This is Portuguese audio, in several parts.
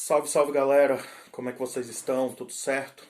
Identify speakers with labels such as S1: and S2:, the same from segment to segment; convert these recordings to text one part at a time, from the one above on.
S1: Salve, salve galera, como é que vocês estão? Tudo certo?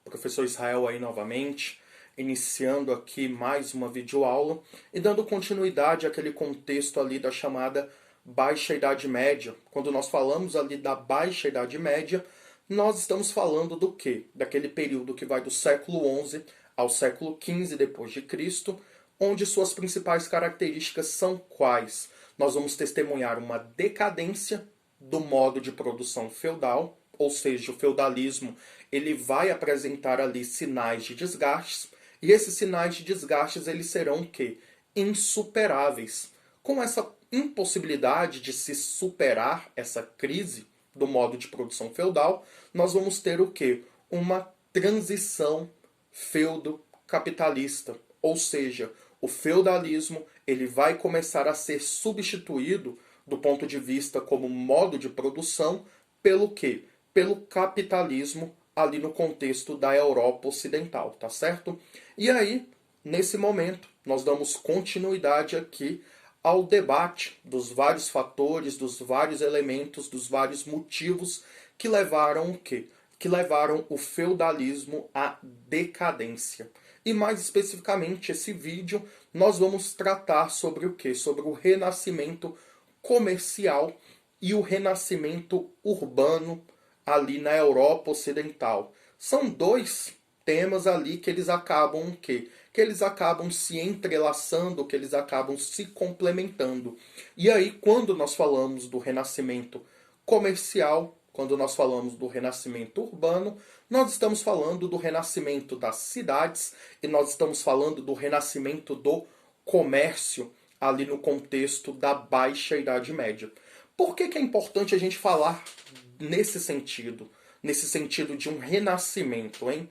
S1: Professor Israel aí novamente, iniciando aqui mais uma videoaula e dando continuidade àquele contexto ali da chamada Baixa Idade Média. Quando nós falamos ali da Baixa Idade Média, nós estamos falando do quê? Daquele período que vai do século XI ao século XV depois de Cristo, onde suas principais características são quais? Nós vamos testemunhar uma decadência do modo de produção feudal, ou seja, o feudalismo ele vai apresentar ali sinais de desgastes, e esses sinais de desgastes eles serão o quê? Insuperáveis. Com essa impossibilidade de se superar essa crise do modo de produção feudal, nós vamos ter o quê? Uma transição feudo-capitalista, ou seja, o feudalismo ele vai começar a ser substituído do ponto de vista como modo de produção pelo quê? Pelo capitalismo ali no contexto da Europa Ocidental, tá certo? E aí, nesse momento, nós damos continuidade aqui ao debate dos vários fatores, dos vários elementos, dos vários motivos que levaram o quê? Que levaram o feudalismo à decadência. E mais especificamente, esse vídeo, nós vamos tratar sobre o quê? Sobre o renascimento comercial e o renascimento urbano ali na Europa Ocidental. São dois temas ali que eles acabam o quê? Que eles acabam se entrelaçando, que eles acabam se complementando. E aí, quando nós falamos do renascimento comercial, quando nós falamos do renascimento urbano, nós estamos falando do renascimento das cidades e nós estamos falando do renascimento do comércio ali no contexto da Baixa Idade Média. Por que é importante a gente falar nesse sentido de um renascimento, hein?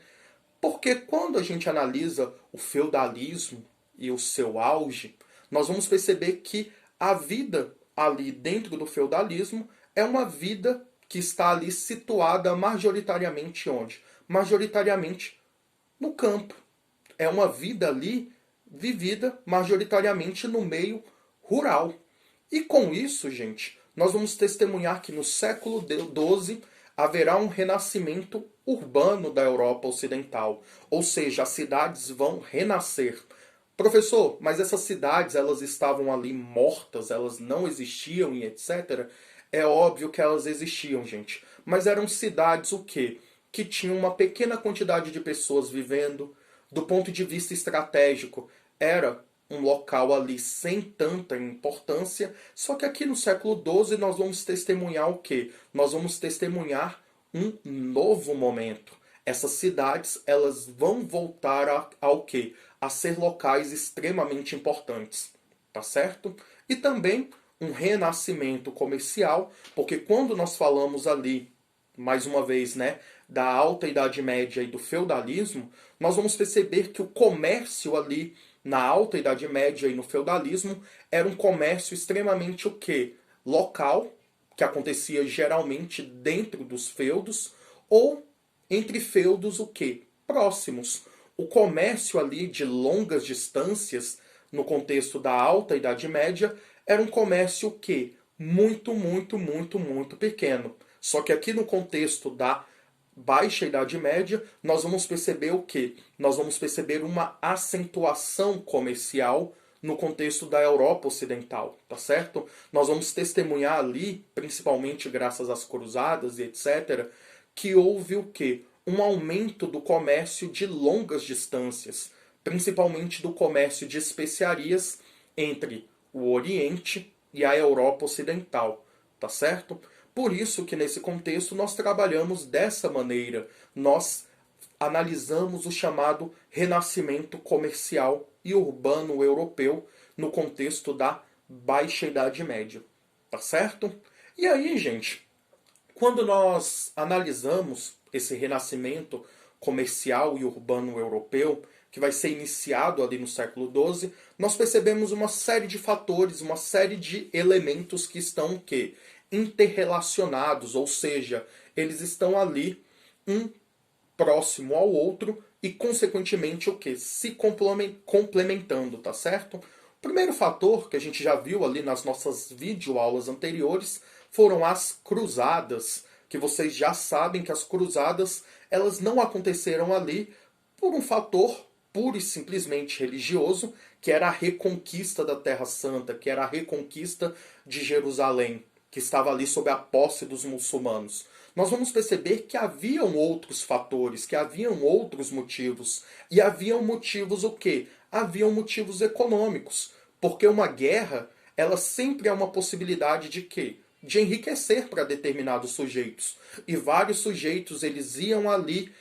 S1: Porque quando a gente analisa o feudalismo e o seu auge, nós vamos perceber que a vida ali dentro do feudalismo é uma vida que está ali situada majoritariamente onde? Majoritariamente no campo. É uma vida ali vivida majoritariamente no meio rural. E com isso, gente, nós vamos testemunhar que no século XII haverá um renascimento urbano da Europa Ocidental. Ou seja, as cidades vão renascer. Professor, mas essas cidades elas estavam ali mortas, elas não existiam e etc. É óbvio que elas existiam, gente. Mas eram cidades o quê? Que tinham uma pequena quantidade de pessoas vivendo. Do ponto de vista estratégico, era um local ali sem tanta importância. Só que aqui no século XII nós vamos testemunhar o quê? Nós vamos testemunhar um novo momento. Essas cidades elas vão voltar ao quê? A ser locais extremamente importantes. Tá certo? E também um renascimento comercial, porque quando nós falamos ali, mais uma vez, né, da Alta Idade Média e do feudalismo, nós vamos perceber que o comércio ali na Alta Idade Média e no feudalismo era um comércio extremamente o quê? Local, que acontecia geralmente dentro dos feudos, ou entre feudos o quê? Próximos. O comércio ali de longas distâncias, no contexto da Alta Idade Média, era um comércio o quê? Muito, muito, muito, muito pequeno. Só que aqui no contexto da Baixa Idade Média, nós vamos perceber o quê? Nós vamos perceber uma acentuação comercial no contexto da Europa Ocidental, tá certo? Nós vamos testemunhar ali, principalmente graças às cruzadas e etc., que houve o quê? Um aumento do comércio de longas distâncias, principalmente do comércio de especiarias entre o Oriente e a Europa Ocidental, tá certo? Por isso que nesse contexto nós trabalhamos dessa maneira. Nós analisamos o chamado renascimento comercial e urbano europeu no contexto da Baixa Idade Média. Tá certo? E aí, gente, quando nós analisamos esse renascimento comercial e urbano europeu, que vai ser iniciado ali no século XII, nós percebemos uma série de fatores, uma série de elementos que estão o quê? Interrelacionados, ou seja, eles estão ali um próximo ao outro e consequentemente o que? Se complementando, tá certo? O primeiro fator que a gente já viu ali nas nossas videoaulas anteriores foram as cruzadas, que vocês já sabem que as cruzadas, elas não aconteceram ali por um fator pura e simplesmente religioso, que era a reconquista da Terra Santa, que era a reconquista de Jerusalém, que estava ali sob a posse dos muçulmanos. Nós vamos perceber que haviam outros fatores, que haviam outros motivos. E haviam motivos o quê? Haviam motivos econômicos. Porque uma guerra, ela sempre é uma possibilidade de quê? De enriquecer para determinados sujeitos. E vários sujeitos, eles iam ali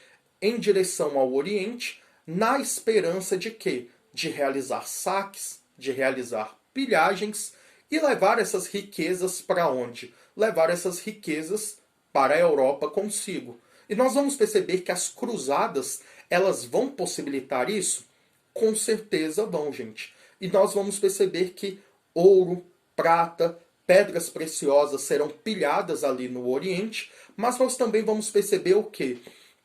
S1: em direção ao Oriente, na esperança de quê? De realizar saques, de realizar pilhagens e levar essas riquezas para onde? Levar essas riquezas para a Europa consigo. E nós vamos perceber que as cruzadas, elas vão possibilitar isso? Com certeza vão, gente. E nós vamos perceber que ouro, prata, pedras preciosas serão pilhadas ali no Oriente, mas nós também vamos perceber o quê?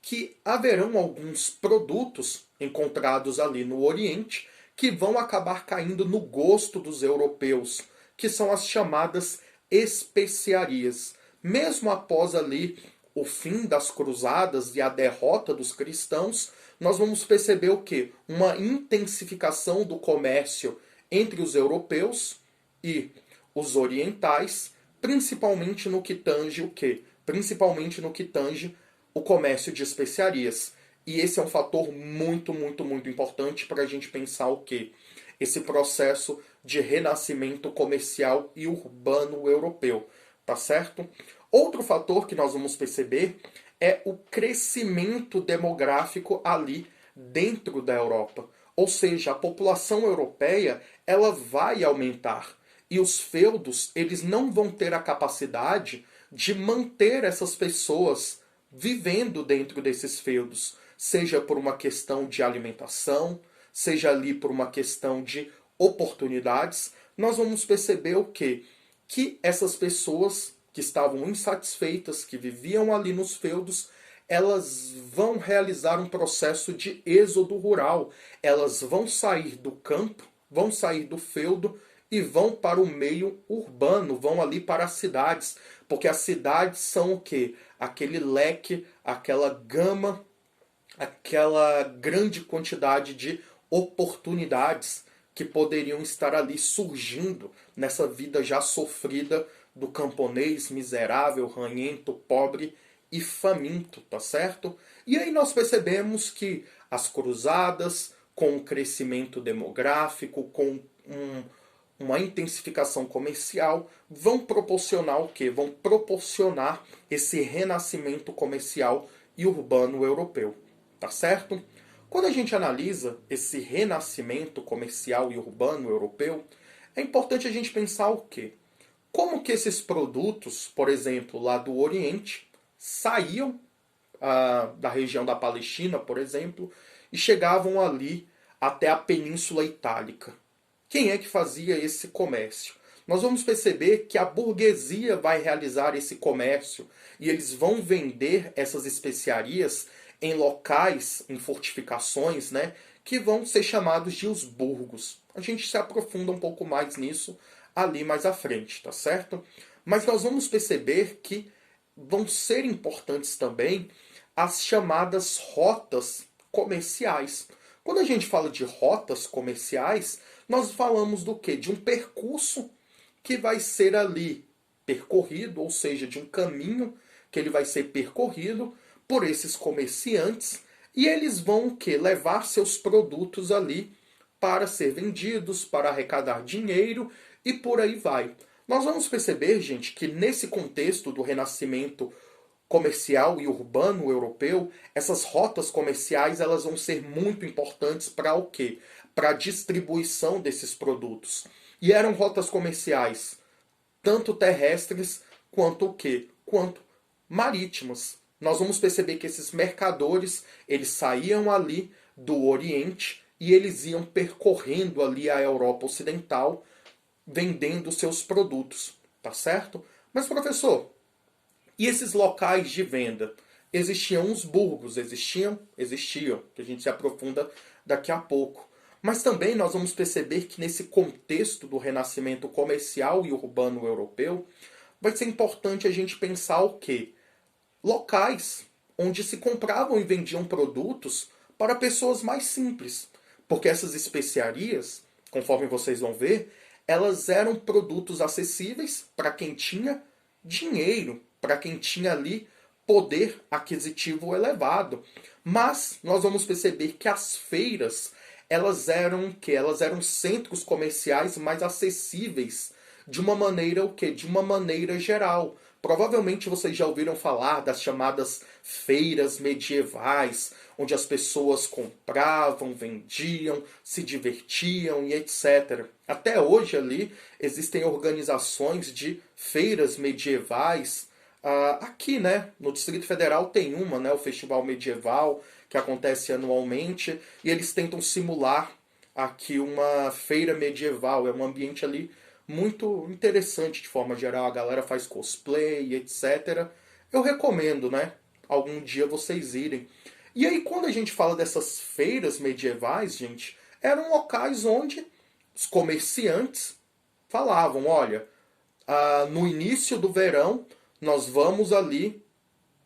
S1: Que haverão alguns produtos encontrados ali no Oriente que vão acabar caindo no gosto dos europeus, que são as chamadas especiarias. Mesmo após ali o fim das cruzadas e a derrota dos cristãos, nós vamos perceber o quê? Uma intensificação do comércio entre os europeus e os orientais, principalmente no que tange o quê? Principalmente no que tange o comércio de especiarias. E esse é um fator muito, muito, muito importante para a gente pensar o quê? Esse processo de renascimento comercial e urbano europeu, tá certo? Outro fator que nós vamos perceber é o crescimento demográfico ali dentro da Europa. Ou seja, a população europeia, ela vai aumentar. E os feudos, eles não vão ter a capacidade de manter essas pessoas vivendo dentro desses feudos, seja por uma questão de alimentação, seja ali por uma questão de oportunidades. Nós vamos perceber o quê? Que essas pessoas que estavam insatisfeitas, que viviam ali nos feudos, elas vão realizar um processo de êxodo rural. Elas vão sair do campo, vão sair do feudo e vão para o meio urbano, vão ali para as cidades. Porque as cidades são o quê? Aquele leque, aquela gama, aquela grande quantidade de oportunidades que poderiam estar ali surgindo nessa vida já sofrida do camponês miserável, ranhento, pobre e faminto, tá certo? E aí nós percebemos que as cruzadas, com o crescimento demográfico, com uma intensificação comercial, vão proporcionar o quê? Vão proporcionar esse renascimento comercial e urbano europeu, tá certo? Quando a gente analisa esse renascimento comercial e urbano europeu, é importante a gente pensar o quê? Como que esses produtos, por exemplo, lá do Oriente, saíam da região da Palestina, por exemplo, e chegavam ali até a Península Itálica. Quem é que fazia esse comércio? Nós vamos perceber que a burguesia vai realizar esse comércio e eles vão vender essas especiarias em locais, em fortificações, né, que vão ser chamados de os burgos. A gente se aprofunda um pouco mais nisso ali mais à frente, tá certo? Mas nós vamos perceber que vão ser importantes também as chamadas rotas comerciais. Quando a gente fala de rotas comerciais, nós falamos do quê? De um percurso que vai ser ali percorrido, ou seja, de um caminho que ele vai ser percorrido por esses comerciantes e eles vão o quê? Levar seus produtos ali para ser vendidos, para arrecadar dinheiro e por aí vai. Nós vamos perceber, gente, que nesse contexto do renascimento comercial e urbano europeu, essas rotas comerciais elas vão ser muito importantes para o quê? Para a distribuição desses produtos. E eram rotas comerciais tanto terrestres quanto o quê? Quanto marítimas. Nós vamos perceber que esses mercadores, eles saíam ali do Oriente e eles iam percorrendo ali a Europa Ocidental, vendendo seus produtos, tá certo? Mas professor, e esses locais de venda? Existiam os burgos, existiam, que a gente se aprofunda daqui a pouco. Mas também nós vamos perceber que nesse contexto do renascimento comercial e urbano europeu, vai ser importante a gente pensar o quê? locais onde se compravam e vendiam produtos para pessoas mais simples. Porque essas especiarias, conforme vocês vão ver, elas eram produtos acessíveis para quem tinha dinheiro, para quem tinha ali poder aquisitivo elevado. Mas nós vamos perceber que as feiras, elas eram o quê? Elas eram centros comerciais mais acessíveis de uma maneira o quê? De uma maneira geral. Provavelmente vocês já ouviram falar das chamadas feiras medievais, onde as pessoas compravam, vendiam, se divertiam e etc. Até hoje ali existem organizações de feiras medievais. Aqui, né, no Distrito Federal tem uma, né, o Festival Medieval, que acontece anualmente, e eles tentam simular aqui uma feira medieval. É um ambiente ali muito interessante de forma geral. A galera faz cosplay, etc. Eu recomendo, né, algum dia vocês irem. E aí, quando a gente fala dessas feiras medievais, gente, eram locais onde os comerciantes falavam, olha, no início do verão nós vamos ali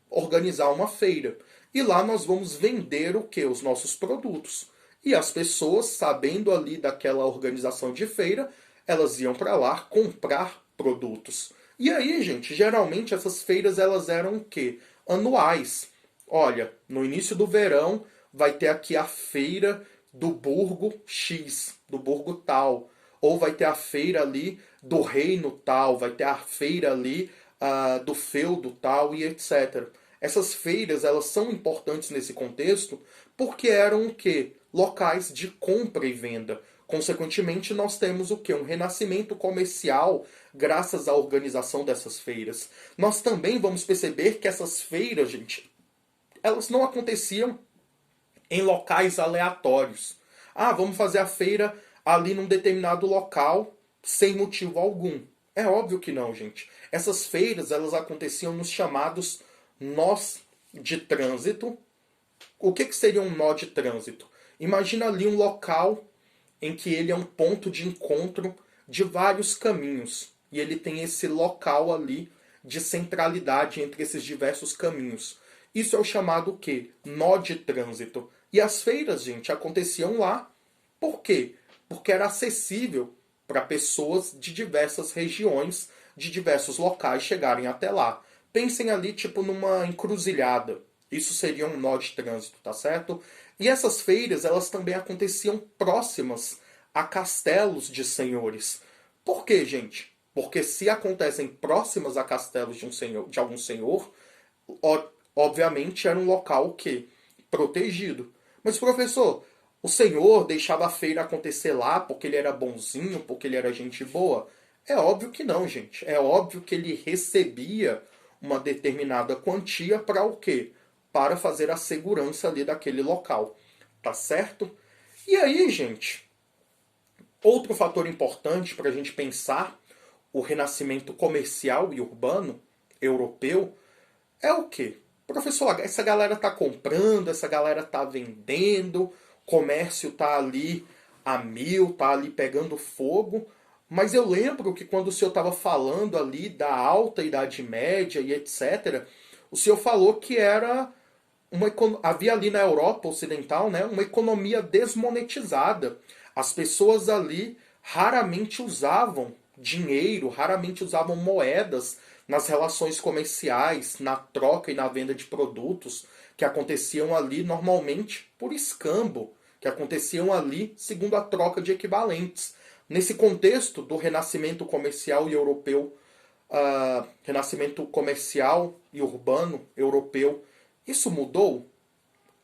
S1: organizar uma feira. E lá nós vamos vender o que? Os nossos produtos. E as pessoas, sabendo ali daquela organização de feira, elas iam para lá comprar produtos. E aí, gente, geralmente essas feiras elas eram o quê? Anuais. Olha, no início do verão vai ter aqui a feira do burgo X, do burgo tal. Ou vai ter a feira ali do reino tal, vai ter a feira ali do feudo tal e etc. Essas feiras elas são importantes nesse contexto porque eram o quê? Locais de compra e venda. Consequentemente, nós temos o quê? Um renascimento comercial graças à organização dessas feiras. Nós também vamos perceber que essas feiras, gente, elas não aconteciam em locais aleatórios. Vamos fazer a feira ali num determinado local sem motivo algum. É óbvio que não, gente. Essas feiras elas aconteciam nos chamados nós de trânsito. O que seria um nó de trânsito? Imagina ali um local em que ele é um ponto de encontro de vários caminhos. E ele tem esse local ali de centralidade entre esses diversos caminhos. Isso é o chamado o quê? Nó de trânsito. E as feiras, gente, aconteciam lá. Por quê? Porque era acessível para pessoas de diversas regiões, de diversos locais chegarem até lá. Pensem ali, tipo, numa encruzilhada. Isso seria um nó de trânsito, tá certo? E essas feiras, elas também aconteciam próximas a castelos de senhores. Por quê, gente? Porque se acontecem próximas a castelos de, de algum senhor, obviamente era um local que protegido. Mas professor, o senhor deixava a feira acontecer lá porque ele era bonzinho, porque ele era gente boa? É óbvio que não, gente. É óbvio que ele recebia uma determinada quantia para o quê? Para fazer a segurança ali daquele local. Tá certo? E aí, gente, outro fator importante para a gente pensar o renascimento comercial e urbano europeu é o quê? Professor, essa galera tá comprando, essa galera tá vendendo, comércio tá ali a mil, tá ali pegando fogo. Mas eu lembro que quando o senhor estava falando ali da alta Idade Média e etc., o senhor falou que era havia ali na Europa Ocidental, né, uma economia desmonetizada. As pessoas ali raramente usavam dinheiro, raramente usavam moedas nas relações comerciais, na troca e na venda de produtos, que aconteciam ali normalmente por escambo, que aconteciam ali segundo a troca de equivalentes. Nesse contexto do renascimento comercial e europeu, renascimento comercial e urbano europeu, isso mudou?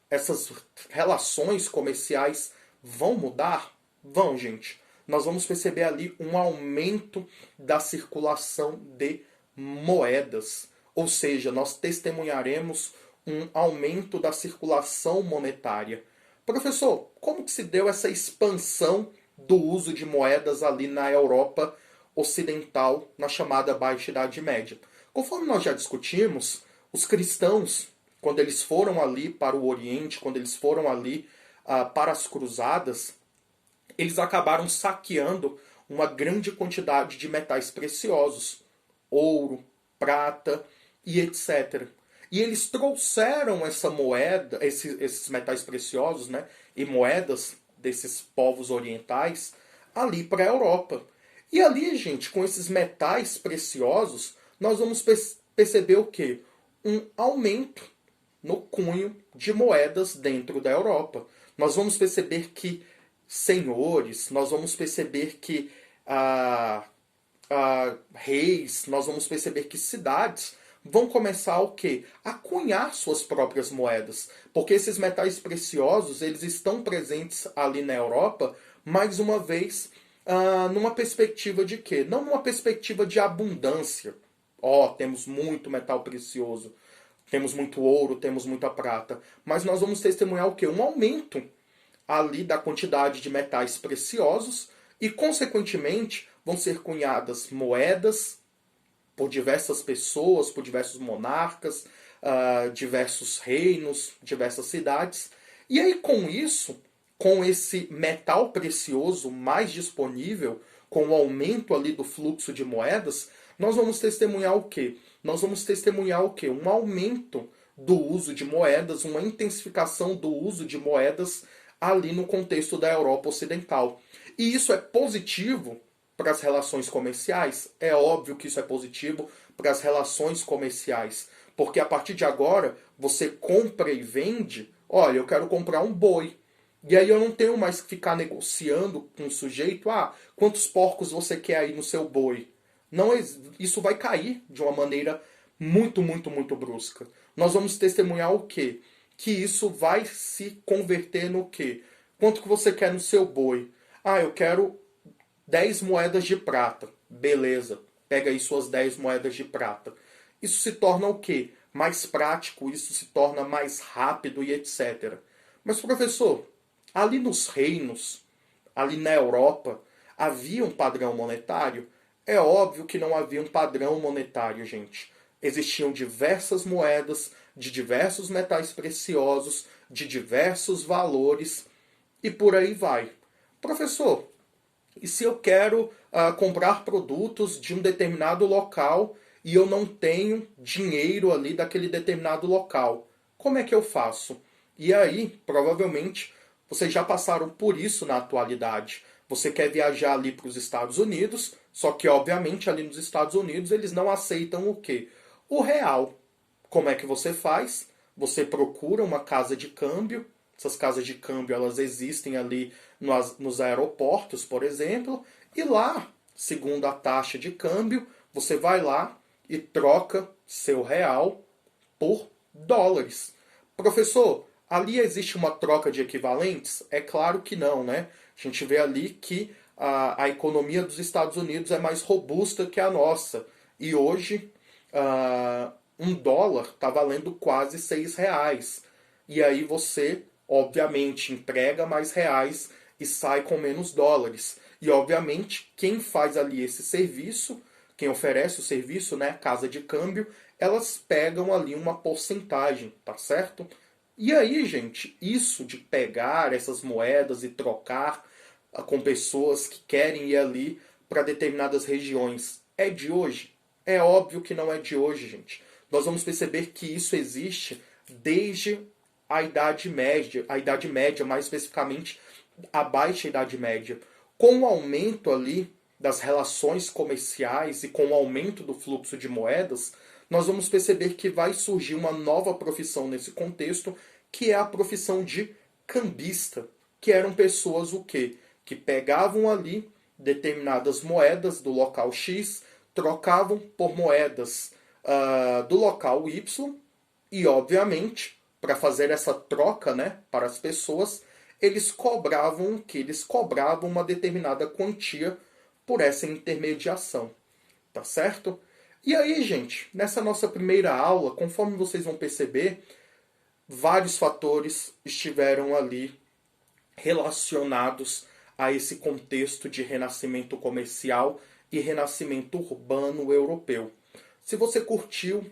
S1: Essas relações comerciais vão mudar? Vão, gente. Nós vamos perceber ali um aumento da circulação de moedas. Ou seja, nós testemunharemos um aumento da circulação monetária. Professor, como que se deu essa expansão do uso de moedas ali na Europa Ocidental, na chamada Baixa Idade Média? Conforme nós já discutimos, os cristãos, quando eles foram ali para o Oriente, quando eles foram ali para as cruzadas, eles acabaram saqueando uma grande quantidade de metais preciosos, ouro, prata e etc. E eles trouxeram essa moeda, esses metais preciosos, né, e moedas desses povos orientais ali para a Europa. E ali, gente, com esses metais preciosos, nós vamos perceber o quê? Um aumento no cunho de moedas dentro da Europa. Nós vamos perceber que senhores, nós vamos perceber que reis, nós vamos perceber que cidades vão começar o quê? A cunhar suas próprias moedas. Porque esses metais preciosos, eles estão presentes ali na Europa, mais uma vez, numa perspectiva de quê? Não numa perspectiva de abundância. Temos muito metal precioso, temos muito ouro, temos muita prata. Mas nós vamos testemunhar o quê? Um aumento ali da quantidade de metais preciosos e, consequentemente, vão ser cunhadas moedas por diversas pessoas, por diversos monarcas, diversos reinos, diversas cidades. E aí, com isso, com esse metal precioso mais disponível, com o aumento ali do fluxo de moedas, nós vamos testemunhar o quê? Nós vamos testemunhar o quê? Um aumento do uso de moedas, uma intensificação do uso de moedas ali no contexto da Europa Ocidental. E isso é positivo para as relações comerciais? É óbvio que isso é positivo para as relações comerciais. Porque a partir de agora, você compra e vende. Olha, eu quero comprar um boi. E aí eu não tenho mais que ficar negociando com o sujeito. Quantos porcos você quer aí no seu boi? Não, isso vai cair de uma maneira muito, muito, muito brusca. Nós vamos testemunhar o quê? Que isso vai se converter no quê? Quanto que você quer no seu boi? Eu quero 10 moedas de prata. Beleza, pega aí suas 10 moedas de prata. Isso se torna o quê? Mais prático, isso se torna mais rápido e etc. Mas, professor, ali nos reinos, ali na Europa, havia um padrão monetário? É óbvio que não havia um padrão monetário, gente. Existiam diversas moedas de diversos metais preciosos, de diversos valores, e por aí vai. Professor, e se eu quero comprar produtos de um determinado local e eu não tenho dinheiro ali daquele determinado local? Como é que eu faço? E aí, provavelmente, vocês já passaram por isso na atualidade. Você quer viajar ali para os Estados Unidos, só que, obviamente, ali nos Estados Unidos eles não aceitam o quê? O real. Como é que você faz? Você procura uma casa de câmbio. Essas casas de câmbio elas existem ali nos aeroportos, por exemplo. E lá, segundo a taxa de câmbio, você vai lá e troca seu real por dólares. Professor, ali existe uma troca de equivalentes? É claro que não, né? A gente vê ali que a economia dos Estados Unidos é mais robusta que a nossa. E hoje, um dólar está valendo quase R$ 6. E aí você, obviamente, entrega mais reais e sai com menos dólares. E, obviamente, quem faz ali esse serviço, quem oferece o serviço, né, casa de câmbio, elas pegam ali uma porcentagem, tá certo? E aí, gente, isso de pegar essas moedas e trocar com pessoas que querem ir ali para determinadas regiões, é de hoje? É óbvio que não é de hoje, gente. Nós vamos perceber que isso existe desde a Idade Média, mais especificamente a Baixa Idade Média. Com o aumento ali das relações comerciais e com o aumento do fluxo de moedas, nós vamos perceber que vai surgir uma nova profissão nesse contexto, que é a profissão de cambista, que eram pessoas o quê? Que pegavam ali determinadas moedas do local X, trocavam por moedas do local Y e, obviamente, para fazer essa troca, né, para as pessoas, eles cobravam o que? Eles cobravam uma determinada quantia por essa intermediação, tá certo? E aí, gente, nessa nossa primeira aula, conforme vocês vão perceber, vários fatores estiveram ali relacionados a esse contexto de renascimento comercial e renascimento urbano europeu. Se você curtiu,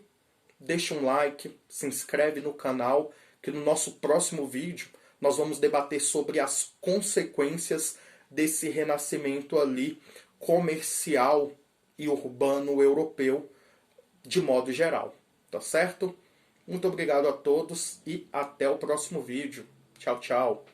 S1: deixa um like, se inscreve no canal, que no nosso próximo vídeo nós vamos debater sobre as consequências desse renascimento ali comercial e urbano europeu de modo geral, tá certo? Muito obrigado a todos e até o próximo vídeo. Tchau, tchau.